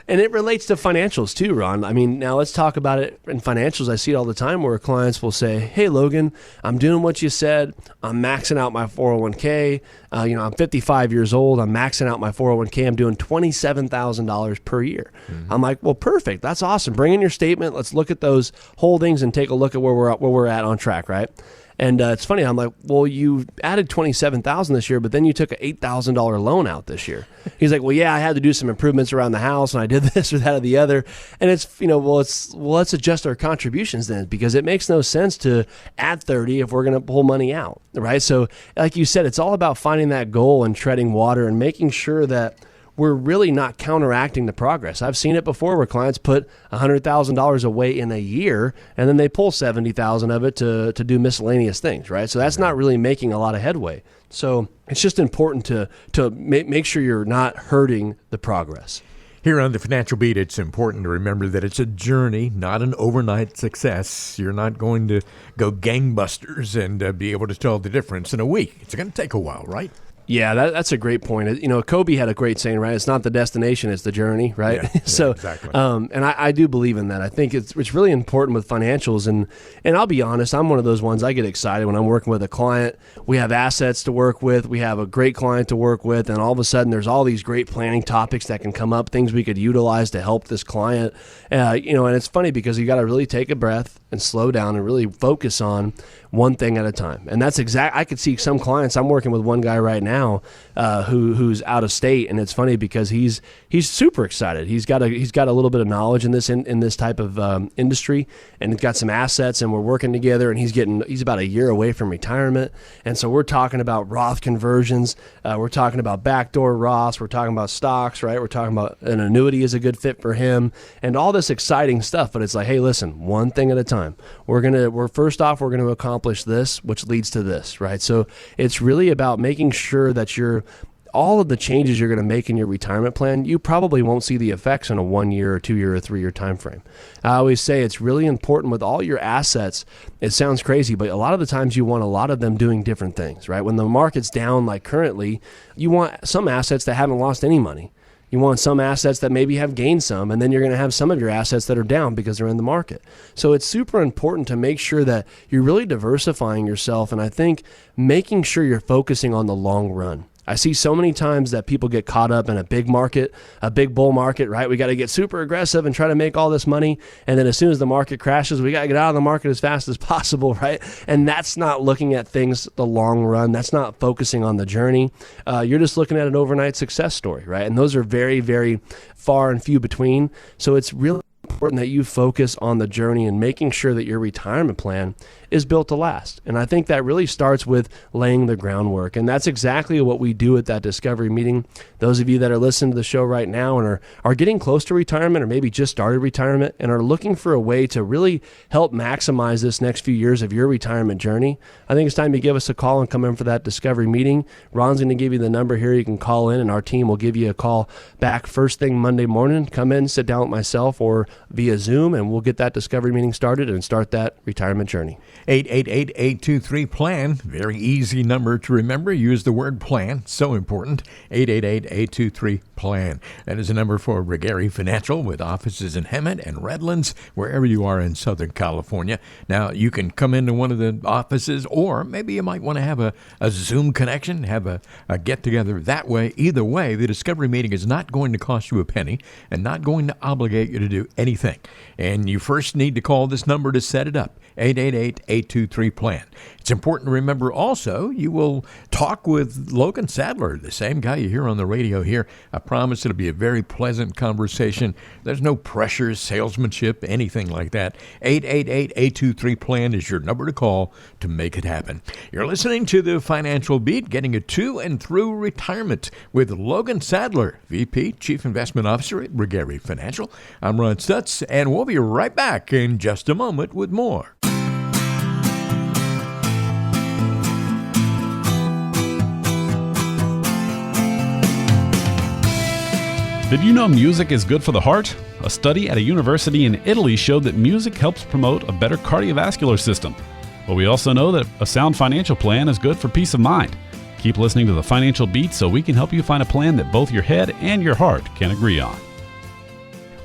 it relates to financials too, Ron. I mean, now let's talk about it in financials. I see it all the time where clients will say, hey, Logan, I'm doing what you said. I'm maxing out my 401k. I'm 55 years old. I'm maxing out my 401k. I'm doing $27,000 per year. Mm-hmm. I'm like, well, perfect. That's awesome. Bring in your statement. Let's look at those holdings and take a look at where we're at on track, right? And it's funny. I'm like, well, you added $27,000 this year, but then you took an $8,000 loan out this year. He's like, well, yeah, I had to do some improvements around the house, and I did this or that or the other. And it's, let's adjust our contributions then, because it makes no sense to add 30 if we're going to pull money out, right? So, like you said, it's all about finding that goal and treading water and making sure that we're really not counteracting the progress. I've seen it before where clients put $100,000 away in a year and then they pull $70,000 of it to do miscellaneous things, right? So that's not really making a lot of headway. So it's just important to make sure you're not hurting the progress. Here on the Financial Beat, it's important to remember that it's a journey, not an overnight success. You're not going to go gangbusters and be able to tell the difference in a week. It's going to take a while, right? Yeah, that's a great point. Kobe had a great saying, right? It's not the destination, it's the journey, right? Yeah, so, exactly. And I do believe in that. I think it's really important with financials. And I'll be honest, I'm one of those ones, I get excited when I'm working with a client. We have assets to work with. We have a great client to work with. And all of a sudden, there's all these great planning topics that can come up, things we could utilize to help this client. And it's funny because you got to really take a breath and slow down and really focus on one thing at a time. And that's I could see some clients. I'm working with one guy right now who's out of state, and it's funny because he's super excited. He's got a little bit of knowledge in this type of industry, and he's got some assets, and we're working together. And he's about a year away from retirement, and so we're talking about Roth conversions. We're talking about backdoor Roths. We're talking about stocks, right? We're talking about an annuity is a good fit for him, and all this exciting stuff. But it's like, hey, listen, one thing at a time. We're first off, we're gonna accomplish this, which leads to this, right? So it's really about making sure that all of the changes you're going to make in your retirement plan, you probably won't see the effects in a 1 year or 2 year or 3 year time frame. I always say it's really important with all your assets. It sounds crazy, but a lot of the times you want a lot of them doing different things, right? When the market's down like currently, you want some assets that haven't lost any money. You want some assets that maybe have gained some, and then you're going to have some of your assets that are down because they're in the market. So it's super important to make sure that you're really diversifying yourself, and I think making sure you're focusing on the long run. I see so many times that people get caught up in a big market, a big bull market, right? We got to get super aggressive and try to make all this money. And then as soon as the market crashes, we got to get out of the market as fast as possible, right? And that's not looking at things the long run. That's not focusing on the journey. You're just looking at an overnight success story, right? And those are very, very far and few between. So it's really important that you focus on the journey and making sure that your retirement plan is built to last. And I think that really starts with laying the groundwork. And that's exactly what we do at that discovery meeting. Those of you that are listening to the show right now and are getting close to retirement or maybe just started retirement and are looking for a way to really help maximize this next few years of your retirement journey, I think it's time to give us a call and come in for that discovery meeting. Ron's going to give you the number here. You can call in and our team will give you a call back first thing Monday morning. Come in, sit down with myself or via Zoom, and we'll get that discovery meeting started and start that retirement journey. 888-823-PLAN. Very easy number to remember. Use the word plan. So important. 888-823-PLAN. That is a number for Gary Financial with offices in Hemet and Redlands, wherever you are in Southern California. Now, you can come into one of the offices, or maybe you might want to have a Zoom connection, have a get-together that way. Either way, the discovery meeting is not going to cost you a penny and not going to obligate you to do anything. And you first need to call this number to set it up. 888-823-PLAN. It's important to remember also, you will talk with Logan Sadler, the same guy you hear on the radio here. I promise it'll be a very pleasant conversation. There's no pressure, salesmanship, anything like that. 888-823-PLAN is your number to call to make it happen. You're listening to The Financial Beat, getting you to and through retirement with Logan Sadler, VP, Chief Investment Officer at Gary Financial. I'm Ron Stutz, and we'll be right back in just a moment with more. Did you know music is good for the heart? A study at a university in Italy showed that music helps promote a better cardiovascular system. But we also know that a sound financial plan is good for peace of mind. Keep listening to The Financial Beat so we can help you find a plan that both your head and your heart can agree on.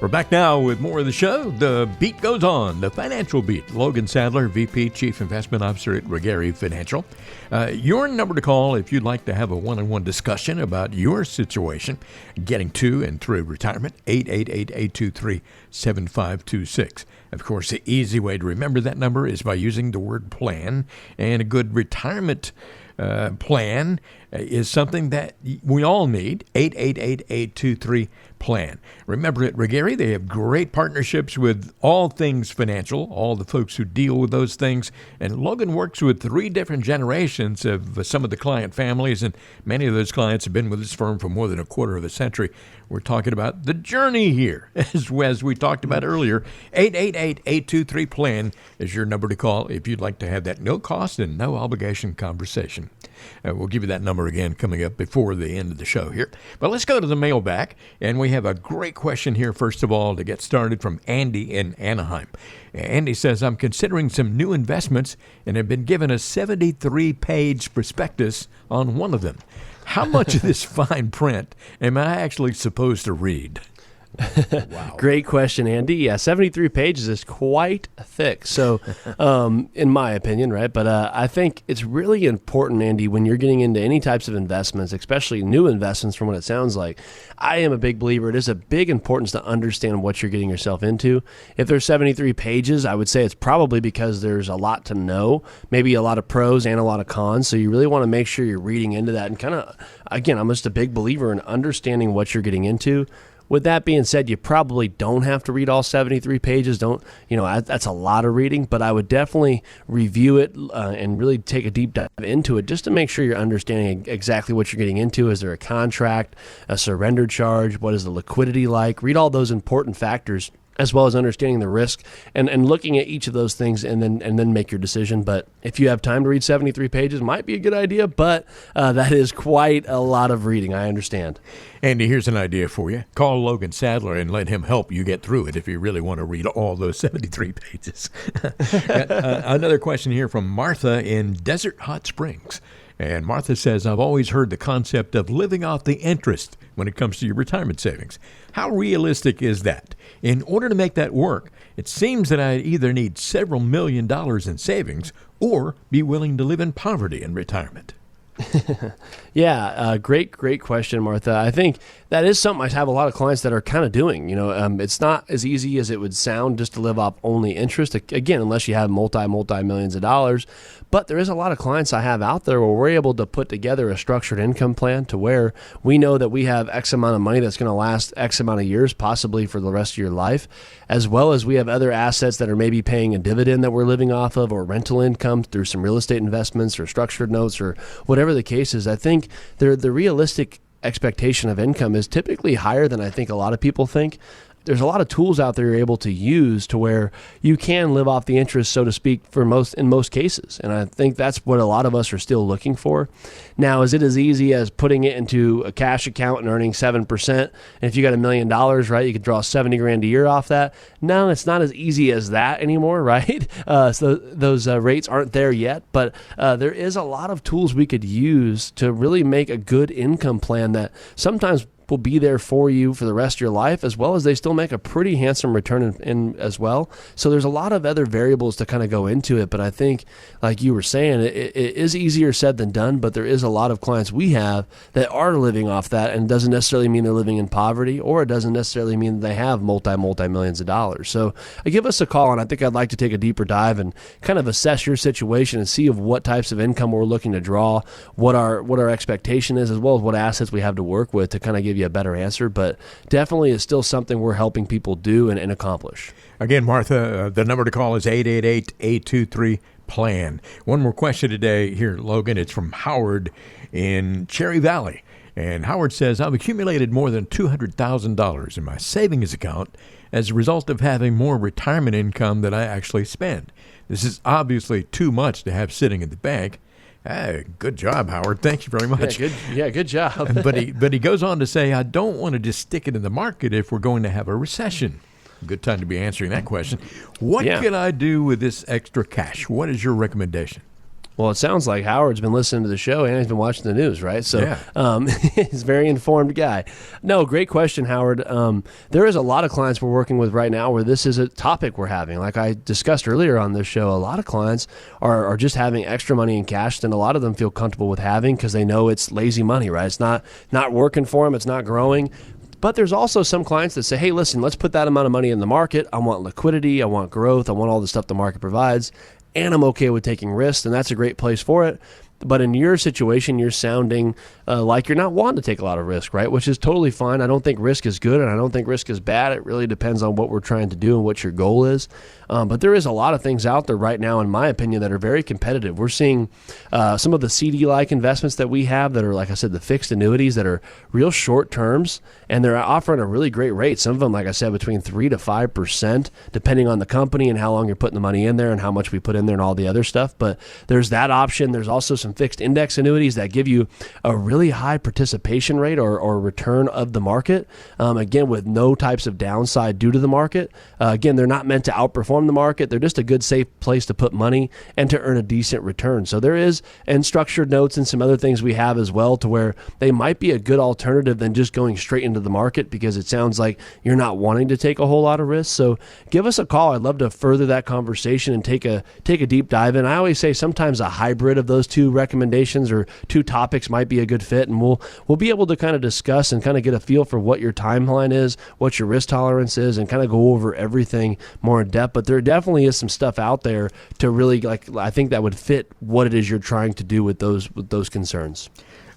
We're back now with more of the show. The beat goes on. The Financial Beat. Logan Sadler, VP, Chief Investment Officer at Gary Financial. Your number to call if you'd like to have a one-on-one discussion about your situation, getting to and through retirement, 888-823-7526. Of course, the easy way to remember that number is by using the word plan, and a good retirement plan is something that we all need. 888-823-PLAN. Remember, at Gary, they have great partnerships with all things financial, all the folks who deal with those things. And Logan works with 3 different generations of some of the client families, and many of those clients have been with this firm for more than a quarter of a century. We're talking about the journey here, as we talked about earlier. 888-823-PLAN is your number to call if you'd like to have that no-cost and no-obligation conversation. We'll give you that number again coming up before the end of the show here. But let's go to the mailbag, and we have a great question here, first of all, to get started from Andy in Anaheim. Andy says, I'm considering some new investments and have been given a 73-page prospectus on one of them. How much of this fine print am I actually supposed to read? Wow. Great question, Andy. Yeah, 73 pages is quite thick. So, in my opinion, right? But I think it's really important, Andy, when you're getting into any types of investments, especially new investments from what it sounds like. I am a big believer. It is a big importance to understand what you're getting yourself into. If there's 73 pages, I would say it's probably because there's a lot to know, maybe a lot of pros and a lot of cons. So you really want to make sure you're reading into that and kind of, again, I'm just a big believer in understanding what you're getting into. With that being said, you probably don't have to read all 73 pages. That's a lot of reading, but I would definitely review it and really take a deep dive into it just to make sure you're understanding exactly what you're getting into. Is there a contract, a surrender charge? What is the liquidity like? Read all those important factors, as well as understanding the risk and looking at each of those things and then make your decision. But if you have time to read 73 pages, might be a good idea, but that is quite a lot of reading, I understand. Andy, here's an idea for you. Call Logan Sadler and let him help you get through it if you really want to read all those 73 pages. Another question here from Martha in Desert Hot Springs. And Martha says, I've always heard the concept of living off the interest when it comes to your retirement savings. How realistic is that? In order to make that work, it seems that I either need several $1 million in savings or be willing to live in poverty in retirement. Yeah, great question, Martha. I think that is something I have a lot of clients that are kind of doing. It's not as easy as it would sound just to live off only interest. Again, unless you have multi-millions of dollars. But there is a lot of clients I have out there where we're able to put together a structured income plan to where we know that we have X amount of money that's going to last X amount of years, possibly for the rest of your life, as well as we have other assets that are maybe paying a dividend that we're living off of, or rental income through some real estate investments or structured notes or whatever the case is. I think the realistic expectation of income is typically higher than I think a lot of people think. There's a lot of tools out there you're able to use to where you can live off the interest, so to speak, in most cases. And I think that's what a lot of us are still looking for. Now, is it as easy as putting it into a cash account and earning 7%? And if you got $1 million, right, you could draw $70,000 a year off that. No, it's not as easy as that anymore, right? So those rates aren't there yet, but there is a lot of tools we could use to really make a good income plan that sometimes will be there for you for the rest of your life, as well as they still make a pretty handsome return in as well. So there's a lot of other variables to kind of go into it. But I think, like you were saying, it is easier said than done, but there is a lot of clients we have that are living off that, and it doesn't necessarily mean they're living in poverty, or it doesn't necessarily mean they have multi-millions of dollars. So give us a call, and I think I'd like to take a deeper dive and kind of assess your situation and see of what types of income we're looking to draw, what our expectation is, as well as what assets we have to work with to kind of give you a better answer. But definitely is still something we're helping people do and accomplish. Again, Martha, the number to call is 888-823-PLAN. One more question today here, Logan. It's from Howard in Cherry Valley. And Howard says, I've accumulated more than $200,000 in my savings account as a result of having more retirement income than I actually spend. This is obviously too much to have sitting in the bank. Hey, good job, Howard. Thank you very much. Good job. but he goes on to say, I don't want to just stick it in the market if we're going to have a recession. Good time to be answering that question. What can I do with this extra cash? What is your recommendation? Well, it sounds like Howard's been listening to the show and he's been watching the news, right? So he's a very informed guy. No, great question, Howard. There is a lot of clients we're working with right now where this is a topic we're having. Like I discussed earlier on this show, a lot of clients are just having extra money in cash, and a lot of them feel comfortable with having because they know it's lazy money, right? It's not working for them. It's not growing. But there's also some clients that say, hey, listen, let's put that amount of money in the market. I want liquidity. I want growth. I want all the stuff the market provides. And I'm okay with taking risks, and that's a great place for it. But in your situation, you're sounding like you're not wanting to take a lot of risk, right? Which is totally fine. I don't think risk is good, and I don't think risk is bad. It really depends on what we're trying to do and what your goal is. But there is a lot of things out there right now, in my opinion, that are very competitive. We're seeing some of the CD-like investments that we have that are, like I said, the fixed annuities that are real short terms, and they're offering a really great rate. Some of them, like I said, between 3 to 5%, depending on the company and how long you're putting the money in there and how much we put in there and all the other stuff. But there's that option. There's also some fixed index annuities that give you a really high participation rate or return of the market, again, with no types of downside due to the market. Again, they're not meant to outperform the market. They're just a good, safe place to put money and to earn a decent return. So there is, and structured notes and some other things we have as well, to where they might be a good alternative than just going straight into the market, because it sounds like you're not wanting to take a whole lot of risk. So give us a call. I'd love to further that conversation and take a deep dive in. I always say sometimes a hybrid of those two recommendations or two topics might be a good fit, and we'll be able to kind of discuss and kind of get a feel for what your timeline is, what your risk tolerance is, and kind of go over everything more in depth. But there definitely is some stuff out there to really, I think that would fit what it is you're trying to do with those concerns.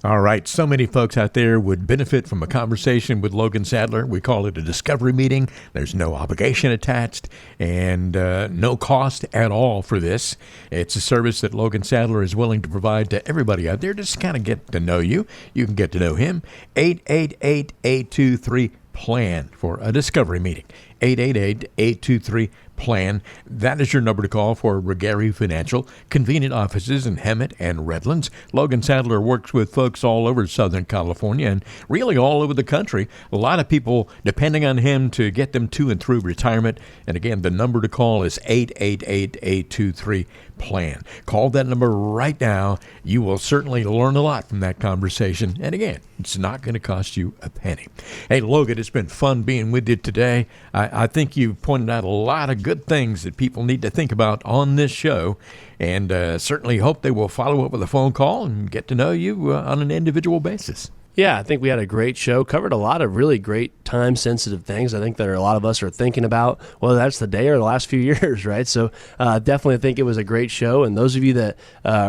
All right. So many folks out there would benefit from a conversation with Logan Sadler. We call it a discovery meeting. There's no obligation attached and no cost at all for this. It's a service that Logan Sadler is willing to provide to everybody out there. Just kind of get to know you. You can get to know him. 888-823-PLAN for a discovery meeting. 888-823-PLAN. That is your number to call for Regari Financial. Convenient offices in Hemet and Redlands. Logan Sadler works with folks all over Southern California and really all over the country. A lot of people depending on him to get them to and through retirement. And again, the number to call is 888-823-PLAN. Call that number right now. You will certainly learn a lot from that conversation. And again, it's not going to cost you a penny. Hey, Logan, it's been fun being with you today. I think you've pointed out a lot of good things that people need to think about on this show, and certainly hope they will follow up with a phone call and get to know you on an individual basis. Yeah, I think we had a great show, covered a lot of really great time-sensitive things I think that a lot of us are thinking about, whether that's the day or the last few years, right? So definitely think it was a great show, and those of you that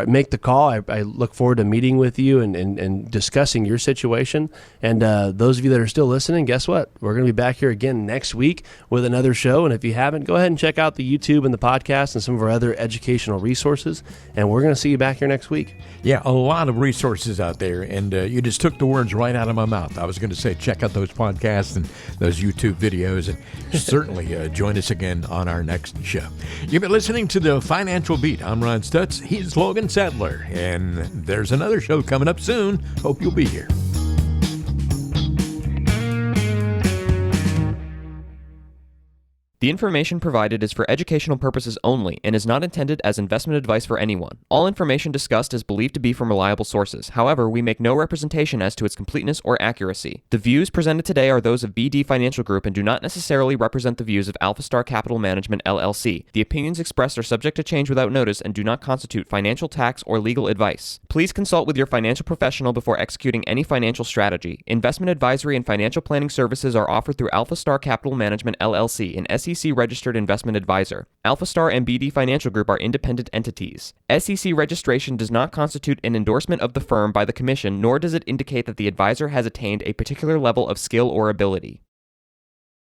make the call, I look forward to meeting with you and discussing your situation. And those of you that are still listening, guess what? We're going to be back here again next week with another show, and if you haven't, go ahead and check out the YouTube and the podcast and some of our other educational resources, and we're going to see you back here next week. Yeah, a lot of resources out there, and you just took the words right out of my mouth. I was going to say check out those podcasts and those YouTube videos, and certainly join us again on our next show. You've been listening to The Financial Beat. I'm Ron Stutz. He's Logan Sadler, and there's another show coming up soon. Hope you'll be here. The information provided is for educational purposes only and is not intended as investment advice for anyone. All information discussed is believed to be from reliable sources. However, we make no representation as to its completeness or accuracy. The views presented today are those of BD Financial Group and do not necessarily represent the views of Alpha Star Capital Management, LLC. The opinions expressed are subject to change without notice and do not constitute financial, tax, or legal advice. Please consult with your financial professional before executing any financial strategy. Investment advisory and financial planning services are offered through Alpha Star Capital Management, LLC, an SEC-registered investment advisor. Alpha Star and BD Financial Group are independent entities. SEC registration does not constitute an endorsement of the firm by the Commission, nor does it indicate that the advisor has attained a particular level of skill or ability.